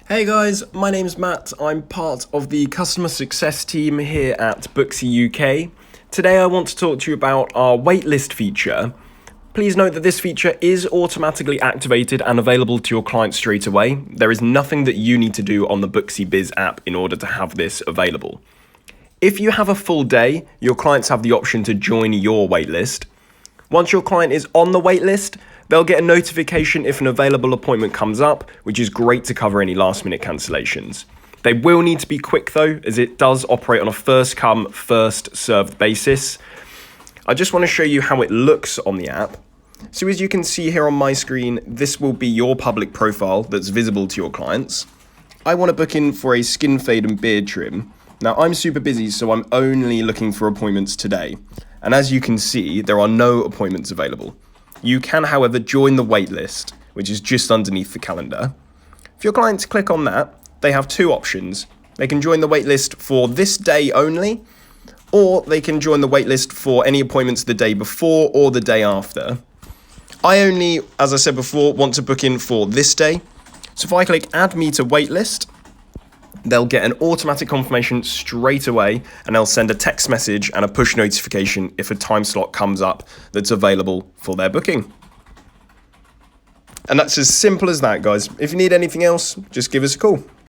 Hey guys, my name's Matt. I'm part of the customer success team here at Booksy UK. Today I want to talk to you about our waitlist feature. Please note that this feature is automatically activated and available to your clients straight away. There is nothing that you need to do on the Booksy Biz app in order to have this available. If you have a full day, your clients have the option to join your waitlist. Once your client is on the waitlist, they'll get a notification if an available appointment comes up, which is great to cover any last-minute cancellations. They will need to be quick though, as it does operate on a first-come, first-served basis. I just want to show you how it looks on the app. So as you can see here on my screen, this will be your public profile that's visible to your clients. I want to book in for a skin fade and beard trim. Now I'm super busy, so I'm only looking for appointments today. And as you can see, there are no appointments available. You can, however, join the waitlist, which is just underneath the calendar. If your clients click on that, they have two options. They can join the waitlist for this day only, or they can join the waitlist for any appointments the day before or the day after. I only, as I said before, want to book in for this day. So if I click Add Me to Waitlist, they'll get an automatic confirmation straight away, and they'll send a text message and a push notification if a time slot comes up that's available for their booking. And that's as simple as that, guys. If you need anything else, just give us a call.